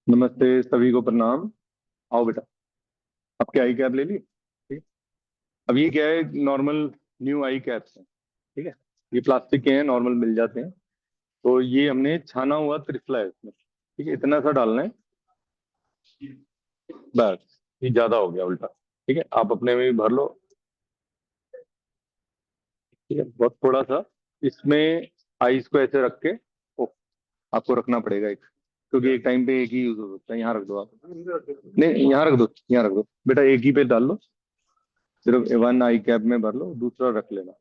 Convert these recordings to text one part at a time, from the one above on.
नमस्ते, सभी को प्रणाम। आओ बेटा, आपकी आई कैप ले ली। ठीक। अब ये क्या है, नॉर्मल न्यू आई कैप्स हैं। ठीक है। ये प्लास्टिक के हैं, नॉर्मल मिल जाते हैं। तो ये हमने छाना हुआ त्रिफला है इसमें। ठीक है, इतना सा डालना है। बस, ये ज्यादा हो गया उल्टा। ठीक है, आप अपने में भी भर लो। ठीक है, बहुत थोड़ा सा इसमें आइस को ऐसे रख के। ओ, आपको रखना पड़ेगा एक, क्योंकि एक टाइम पे एक ही यूज हो सकता है। यहाँ रख दो आप। नहीं, यहाँ रख दो, यहाँ रख दो बेटा, एक ही पे डाल लो। सिर्फ वन आई कैप में भर लो, दूसरा रख लेना।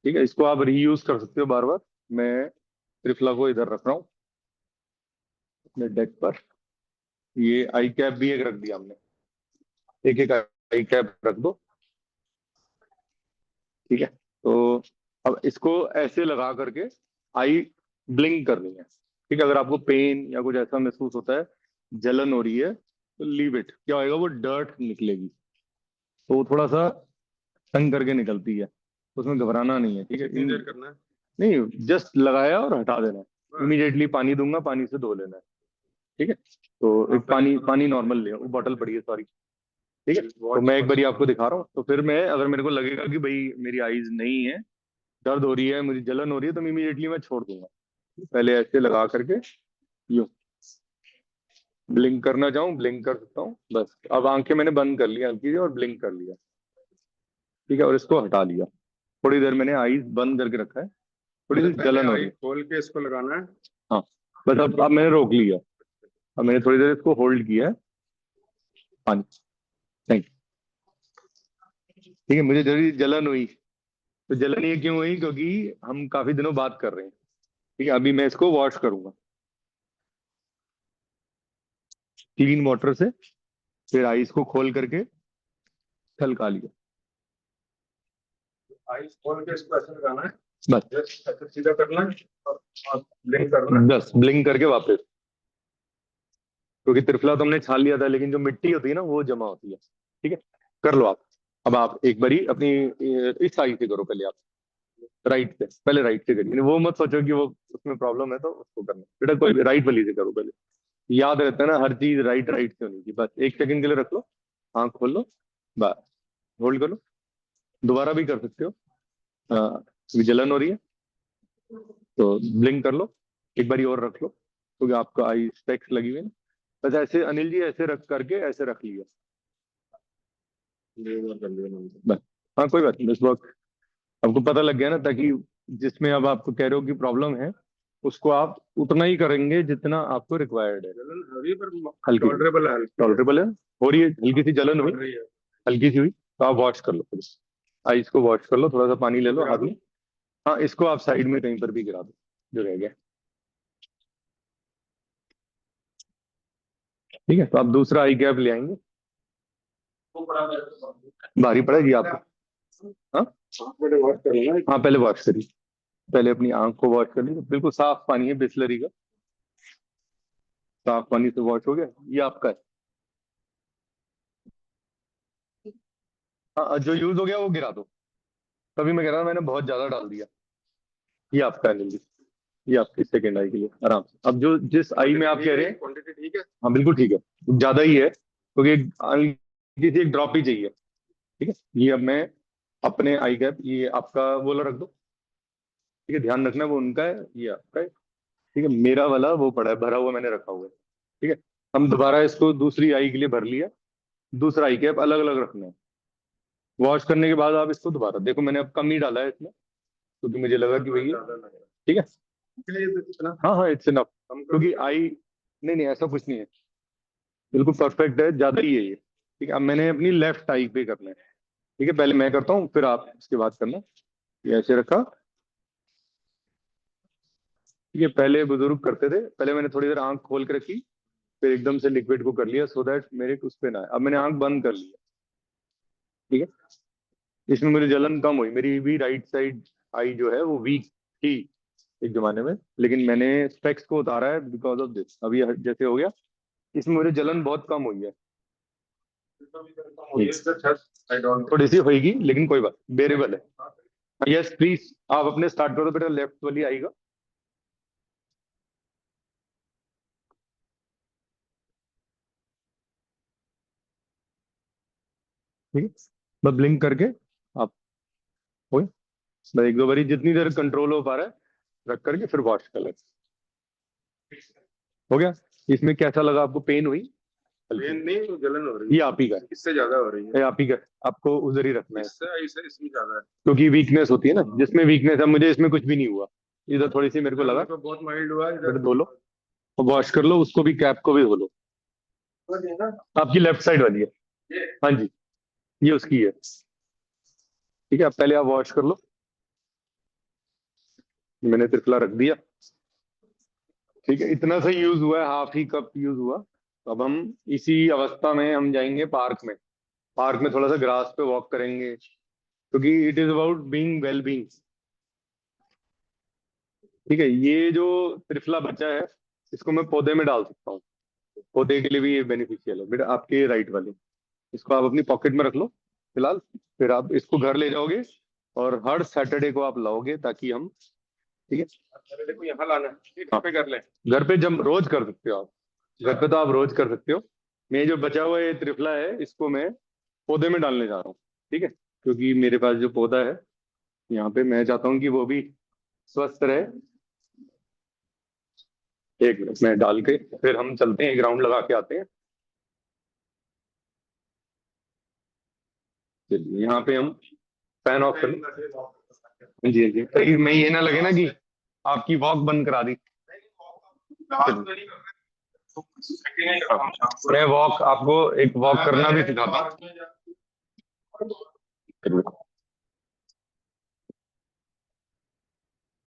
ठीक है, इसको आप रीयूज कर सकते हो बार बार। मैं त्रिफला को इधर रख रहा हूँ अपने डेक पर। ये आई कैप भी एक रख दिया हमने। एक एक आई कैप रख दो। ठीक है। तो अब इसको ऐसे लगा करके आई ब्लिंक करनी है। ठीक है, अगर आपको पेन या कुछ ऐसा महसूस होता है, जलन हो रही है, तो लीव इट। क्या होएगा, वो डर्ट निकलेगी। तो वो थोड़ा सा तंग करके निकलती है। उसमें घबराना नहीं है। ठीक है, कितनी देर करना है? नहीं, जस्ट लगाया और हटा देना है। इमीडिएटली पानी दूंगा, पानी से धो लेना है। ठीक है। तो एक पानी पानी नॉर्मल ले, वो बॉटल पड़ी है, सॉरी। ठीक है, तो मैं एक बारी आपको दिखा रहा हूँ। तो फिर मैं, अगर मेरे को लगेगा कि भाई मेरी आईज नहीं है, दर्द हो रही है, मुझे जलन हो रही है, तो इमीडिएटली मैं छोड़ दूंगा। पहले ऐसे लगा करके यूं ब्लिंक करना चाहूँ, ब्लिंक कर सकता हूँ। बस, अब आंखें मैंने बंद कर लिया हल्की सी और ब्लिंक कर लिया। ठीक है, और इसको हटा लिया। थोड़ी देर मैंने आईज बंद करके रखा है। थोड़ी सी जलन हो रही है, खोल के इसको लगाना है। हाँ, बस अब मैंने रोक लिया। अब मैंने थोड़ी देर इसको होल्ड किया है। पानी। Thank you. ठीक है, मुझे जरूरी जलन हुई। तो जलन ये क्यों हुई, क्योंकि हम काफी दिनों बात कर रहे हैं। ठीक है, अभी मैं इसको वॉश करूंगा क्लीन वाटर से। फिर आईज को खोल करके छलका लिया। आईज खोल के इसको ऐसे लगाना है। बस, ऐसे सीधा करना है और ब्लिंक करना है। बस ब्लिंक करके वापस। क्योंकि त्रिफला तो हमने छान लिया था, लेकिन जो मिट्टी होती है ना, वो जमा होती है। ठीक है, कर लो आप। अब आप एक बारी अपनी इस साइड से करो पहले आप। राइट से, पहले राइट से करिए। वो मत सोचो कि वो उसमें प्रॉब्लम है तो उसको करना बेटा, कोई भी राइट वाली से करो पहले। याद रहता है ना, हर चीज राइट राइट से होनी चाहिए। बस एक सेकंड के लिए रख लो। आंख खोल लो। बस, होल्ड कर लो। दोबारा भी कर सकते हो। अभी जलन हो रही है तो ब्लिंक कर लो। एक बारी और रख लो, क्योंकि आपका आई स्पेक्स लगी हुई है ना। बस ऐसे अनिल जी, ऐसे रख करके ऐसे रख लिया। बस। हाँ, कोई बात नहीं, बस बहुत आपको पता लग गया ना, ताकि जिसमें अब आपको कह रहे हो कि प्रॉब्लम है, उसको आप उतना ही करेंगे जितना आपको रिक्वायर्ड है। जलन हो रही है पर हल्की, टॉलरेबल है। हो रही है, हल्की सी जलन हुई, हल्की सी हुई, तो आप वॉश कर लो फिर। आइस को वॉश कर लो, थोड़ा सा पानी ले लो हाथ में। हाँ, इसको आप साइड में कहीं पर भी गिरा दो जो रह गया। ठीक है, तो आप दूसरा आई कैप ले आएंगे। भारी पड़ेगी आपको। हाँ, हाँ, पहले वॉश करिए। पहले अपनी आंख को वॉश कर लीजिए, बिल्कुल साफ पानी है बिस्लरी का। साफ पानी से वॉश हो गया, ये आपका है। हाँ, जो यूज हो गया वो गिरा दो। तभी मैं कह रहा था, मैंने बहुत ज्यादा डाल दिया। ये आपका है नीली। ये आपकी सेकेंड आई के लिए आराम से। अब जो जिस आई में आप कह रहे हैं, क्वांटिटी ठीक है। हाँ, बिल्कुल ठीक है, ज्यादा ही है, क्योंकि हल्की सी एक ड्रॉप ही चाहिए। ठीक है, ये अब मैं अपने आई कैप, ये आपका वो वाला रख दो। ठीक है, ध्यान रखना वो उनका है, ये आपका है। ठीक है, मेरा वाला वो पड़ा है, भरा हुआ मैंने रखा हुआ है। ठीक है, हम दोबारा इसको दूसरी आई के लिए भर लिया। दूसरा आई कैप अलग अलग रखना है। वॉश करने के बाद आप इसको दोबारा देखो, मैंने अब कम ही डाला है इसमें, क्योंकि मुझे लगा कि भैया। ठीक है, हाँ हाँ, इट्स इनफ, क्योंकि आई, नहीं नहीं, ऐसा कुछ नहीं है, बिल्कुल परफेक्ट है, ज्यादा ही है ये। ठीक है, अब मैंने अपनी लेफ्ट आई पे करना है। ठीक है, पहले मैं करता हूँ, फिर आप इसके बाद करना। ये ऐसे रखा। ठीक है, पहले बुजुर्ग करते थे, पहले मैंने थोड़ी देर आंख खोल के रखी, फिर एकदम से लिक्विड को कर लिया, सो दैट मेरे उस पे ना आए। अब मैंने आंख बंद कर लिया। ठीक है, इसमें मेरी जलन कम हुई, मेरी भी राइट साइड आई जो है वो वीक थी एक जमाने में, लेकिन मैंने स्पेक्स को उतारा है बिकॉज ऑफ दिस। अभी जैसे हो गया, इसमें मेरी जलन बहुत कम हुई है। थोड़ी सी होगी, लेकिन कोई बात, बेरेबल है। यस प्लीज, आप अपने स्टार्ट करो बेटा, लेफ्ट वाली आएगा। ठीक है, बस ब्लिंक करके आप हो गया। बस एक दो बारी जितनी देर कंट्रोल हो पा रहा है रख करके फिर वॉश कर ले। हो गया। इसमें कैसा लगा आपको, पेन हुई? पेन नहीं, तो जलन हो रही ये है, आप ही का है, इससे ज्यादा हो रही है। ये आप ही का है। आपको उधर ही रखना है इससे इससे इसमें ज्यादा है। क्योंकि वीकनेस होती है ना, जिसमें वीकनेस है। मुझे इसमें कुछ भी नहीं हुआ, इधर थोड़ी सी मेरे को लगा। मेरे को बहुत माइल्ड हुआ फिर इधर। धो लो और वॉश कर लो उसको भी, कैप को भी धो लो। आपकी लेफ्ट साइड वाली है, ये हाँ जी, ये उसकी है। ठीक है, अब पहले आप वॉश कर लो। मैंने त्रिफला रख दिया। ठीक है, इतना सा यूज हुआ है, हाफ ही कप यूज हुआ। तो अब हम इसी अवस्था में हम जाएंगे पार्क में। पार्क में थोड़ा सा ग्रास पे वॉक करेंगे, क्योंकि it is about being well being. ठीक है, ये जो त्रिफला बचा है इसको मैं पौधे में डाल सकता हूँ। पौधे के लिए भी ये बेनिफिशियल है बेटा। आपके राइट वाले, इसको आप अपनी पॉकेट में रख लो फिलहाल। फिर आप इसको घर ले जाओगे और हर सैटरडे को आप लाओगे ताकि हम, ठीक है, सैटरडे को यहाँ लाना है, ये घर पे कर ले। घर पे जब रोज कर सकते हो आप, घर पे तो आप रोज कर सकते हो। मैं जो बचा हुआ ये त्रिफला है इसको मैं पौधे में डालने जा रहा हूँ। ठीक है, क्योंकि मेरे पास जो पौधा है यहाँ पे, मैं चाहता हूँ कि वो भी स्वस्थ रहे। एक मिनट में डाल के फिर हम चलते हैं, ग्राउंड लगा के आते हैं। चलिए, यहाँ पे हम फैन ऑफ कर लें। हाँ जी, हाँ जी, कहीं मैं ये ना लगे ना कि आपकी वॉक बंद करा दी। मैं वॉक आपको एक वॉक करना भी सिखाता हूँ।